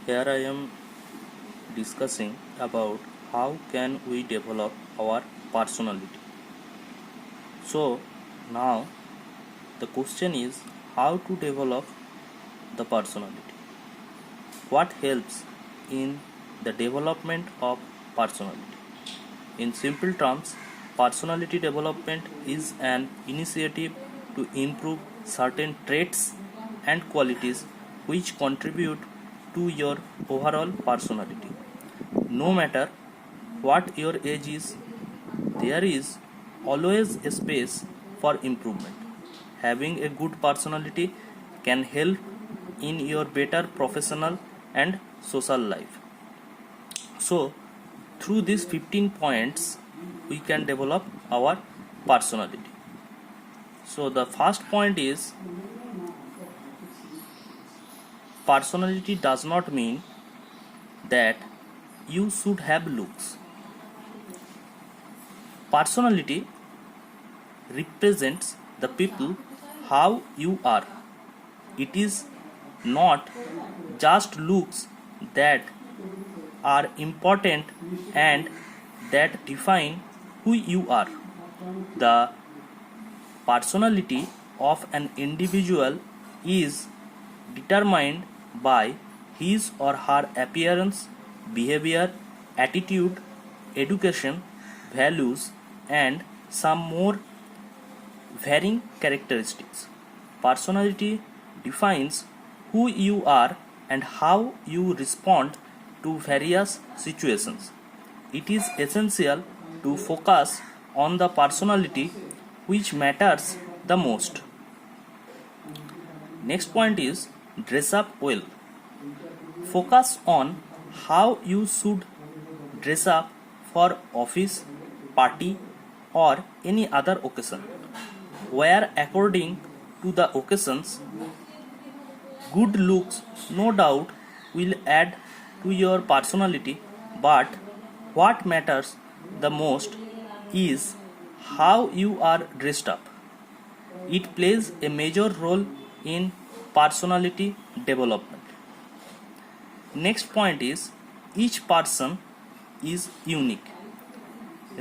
Here I am discussing about how can we develop our personality. So now the question is how to develop the personality. What helps in the development of personality? In simple terms, personality development is an initiative to improve certain traits and qualities which contribute to your overall personality. No matter what your age is, there is always a space for improvement. Having a good personality can help in your better professional and social life. So, through these 15 points, we can develop our personality. So, the first point is personality does not mean that you should have looks. Personality represents the people how you are. It is not just looks that are important and that define who you are. The personality of an individual is determined by his or her appearance, behavior, attitude, education, values, and some more varying characteristics. Personality defines who you are and how you respond to various situations. It is essential to focus on the personality which matters the most. Next point is dress up well. Focus on how you should dress up for office, party, or any other occasion. Wear according to the occasions. Good looks, no doubt, will add to your personality, but what matters the most is how you are dressed up. It plays a major role in personality development. Next point is each person is unique.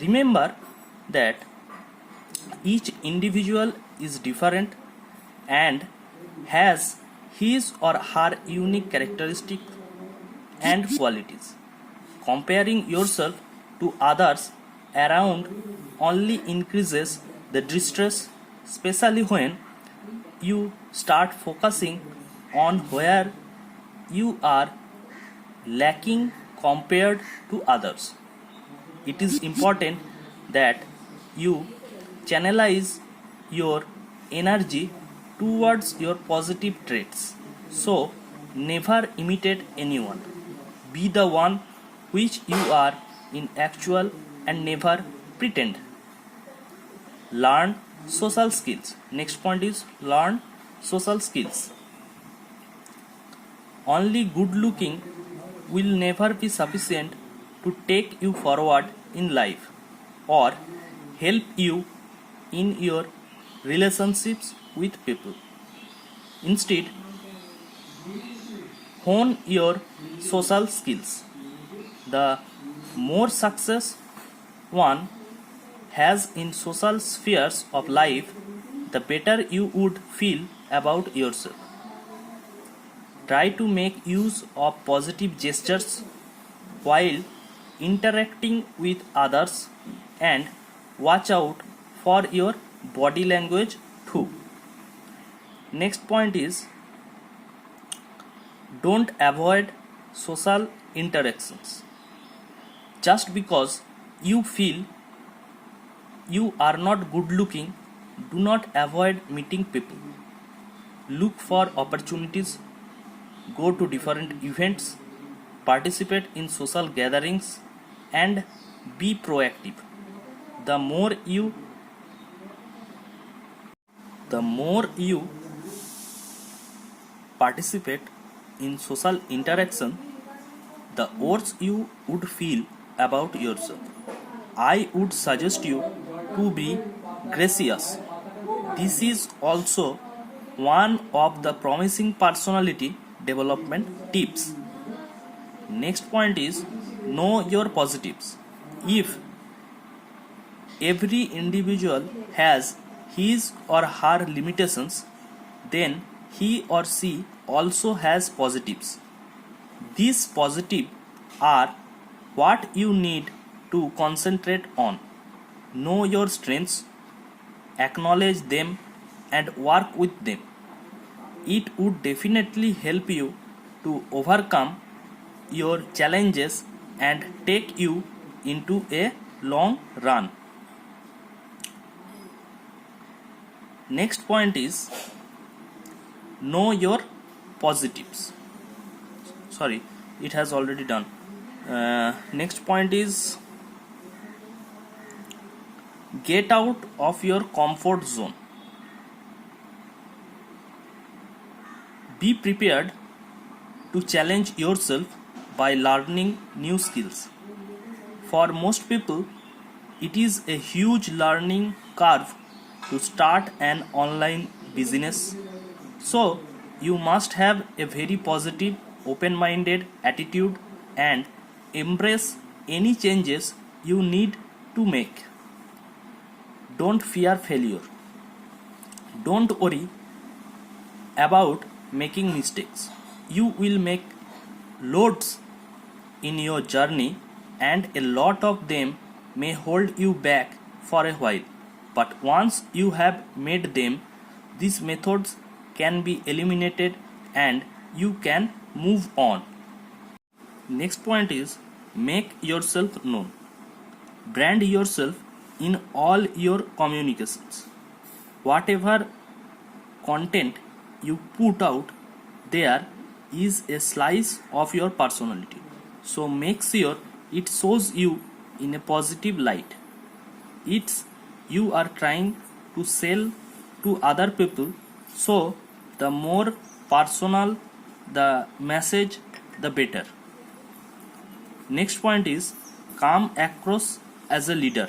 Remember that each individual is different and has his or her unique characteristics and qualities. Comparing yourself to others around only increases the distress, especially when you start focusing on where you are lacking compared to others. It is important that you channelize your energy towards your positive traits. So, never imitate anyone. Be the one which you are in actual and never pretend. Learn social skills. Next point is learn social skills. Only good looking will never be sufficient to take you forward in life or help you in your relationships with people. Instead, hone your social skills. The more success one has in social spheres of life, the better you would feel about yourself. Try to make use of positive gestures while interacting with others and watch out for your body language too. Next point is don't avoid social interactions. Just because you feel you are not good looking, do not avoid meeting people. Look for opportunities, go to different events, participate in social gatherings, and be proactive. The more you participate in social interaction, the worse you would feel about yourself. I would suggest you to be gracious. This is also one of the promising personality development tips. Next point is know your positives. If every individual has his or her limitations, then he or she also has positives. These positives are what you need to concentrate on. Know your strengths, acknowledge them, and work with them. It would definitely help you to overcome your challenges and take you into a long run. Next point is know your positives. Sorry, it has already done. Next point is get out of your comfort zone. Be prepared to challenge yourself by learning new skills. For most people, it is a huge learning curve to start an online business. So, you must have a very positive, open minded attitude and embrace any changes you need to make. Don't fear failure. Don't worry about making mistakes. You will make loads in your journey, and a lot of them may hold you back for a while. But once you have made them, these methods can be eliminated and you can move on. Next point is make yourself known. Brand yourself in all your communications. Whatever content you put out there is a slice of your personality. So make sure it shows you in a positive light. It's you are trying to sell to other people, so the more personal the message, the better. Next point is come across as a leader.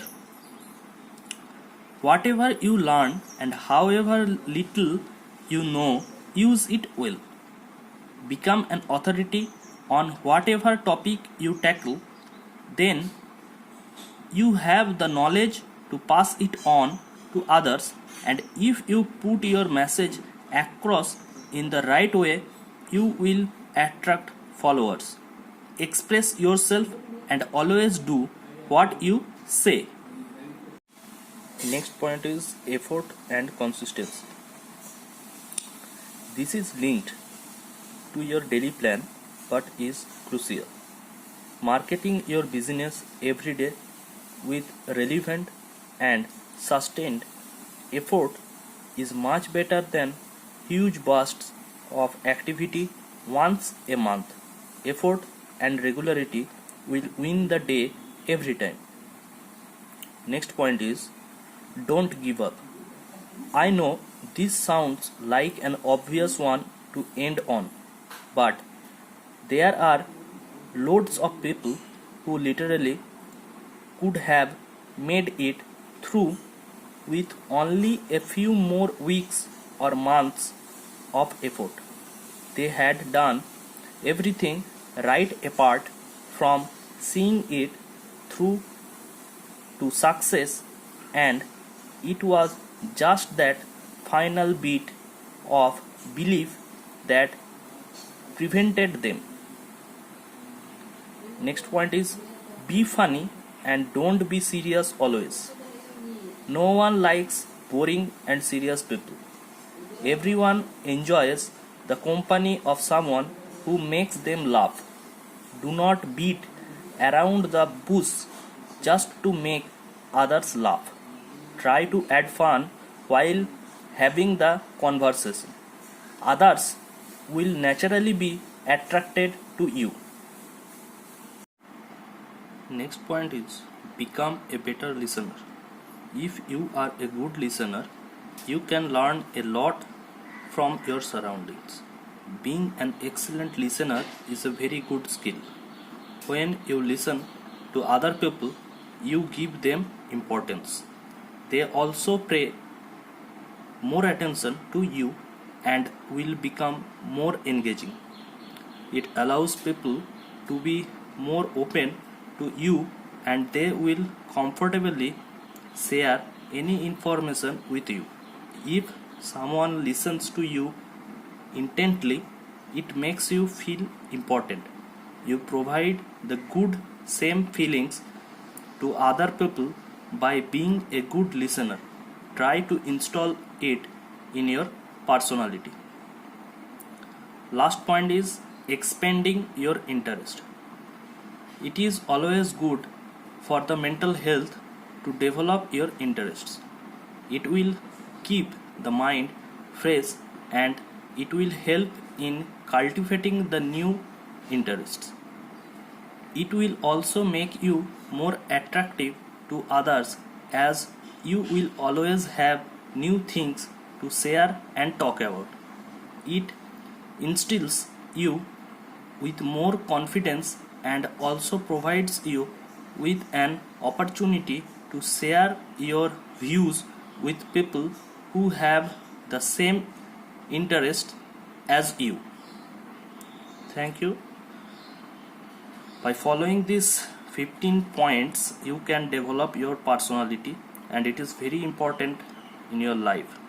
Whatever you learn and however little you know, use it well. Become an authority on whatever topic you tackle, then you have the knowledge to pass it on to others, and if you put your message across in the right way, you will attract followers. Express yourself and always do what you say. Next point is effort and consistency. This is linked to your daily plan but is crucial. Marketing your business every day with relevant and sustained effort is much better than huge bursts of activity once a month. Effort and regularity will win the day every time. Next point is don't give up. I know this sounds like an obvious one to end on, but there are loads of people who literally could have made it through with only a few more weeks or months of effort. They had done everything right apart from seeing it through to success, and it was just that final bit of belief that prevented them. Next point is be funny and don't be serious always. No one likes boring and serious people. Everyone enjoys the company of someone who makes them laugh. Do not beat around the bush just to make others laugh. Try to add fun while having the conversation. Others will naturally be attracted to you. Next point is become a better listener. If you are a good listener, you can learn a lot from your surroundings. Being an excellent listener is a very good skill. When you listen to other people, you give them importance. They also pay more attention to you and will become more engaging. It allows people to be more open to you, and they will comfortably share any information with you. If someone listens to you intently, it makes you feel important. You provide the good same feelings to other people by being a good listener. Try to install it in your personality. Last point is expanding your interest. It is always good for the mental health to develop your interests. It will keep the mind fresh and it will help in cultivating the new interests. It will also make you more attractive to others as you will always have new things to share and talk about. It instills you with more confidence and also provides you with an opportunity to share your views with people who have the same interest as you. Thank you. By following these 15 points, you can develop your personality, and it is very important in your life.